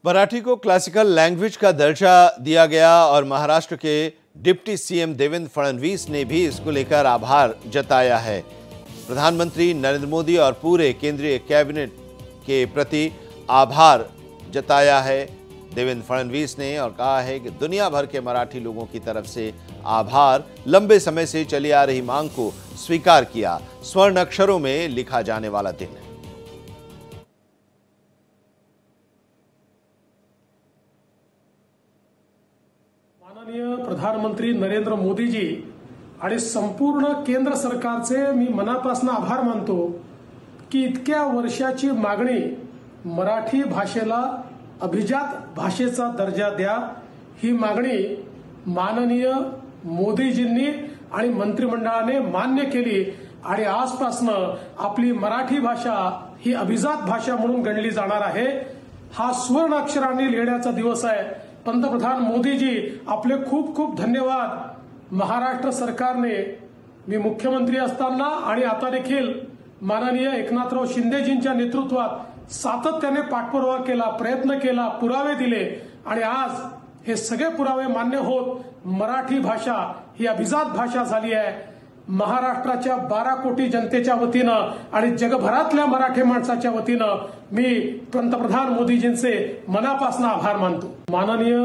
मराठी को classical language का दर्जा दिया गया और महाराष्ट्र के डिप्टी सीएम देवेंद्र फडणवीस ने भी इसको लेकर आभार जताया है। प्रधानमंत्री नरेंद्र मोदी और पूरे केंद्रीय कैबिनेट के प्रति आभार जताया है देवेंद्र फडणवीस ने और कहा है कि दुनिया भर के मराठी लोगों की तरफ से आभार। लंबे समय से चली आ रही मांग को स्वीकार किया। स्वर्ण अक्षरों में लिखा जाने वाला दिन है। माननीय प्रधानमंत्री नरेंद्र मोदी जी आणि संपूर्ण केंद्र सरकारचे मी मनापासून आभार मानतो की इतक्या वर्षाची मागणी मराठी भाषेला अभिजात भाषेचा दर्जा द्या ही मागणी माननीय मोदीजींनी आणि मंत्रिमंडळाने मान्य केली आणि आजपासून आपली मराठी भाषा ही अभिजात भाषा म्हणून गणली जाणार आहे। हा स्वर्ण अक्षरांनी लिहिण्याचा दिवस आहे। पंतप्रधान मोदीजी आपले खूप खूप धन्यवाद। महाराष्ट्र सरकारने मी मुख्यमंत्री असताना आणि आता देखील माननीय एकनाथराव शिंदेजींच्या नेतृत्वात सातत्याने पाठपुरावा केला, प्रयत्न केला, पुरावे दिले आणि आज हे सगळे पुरावे मान्य होत मराठी भाषा ही अभिजात भाषा झाली आहे। महाराष्ट्राच्या 12 कोटी जनतेच्या वतीनं आणि जगभरातल्या मराठी माणसाच्या वतीनं मी पंतप्रधान मोदीजींचे मनापासून आभार मानतो। माननीय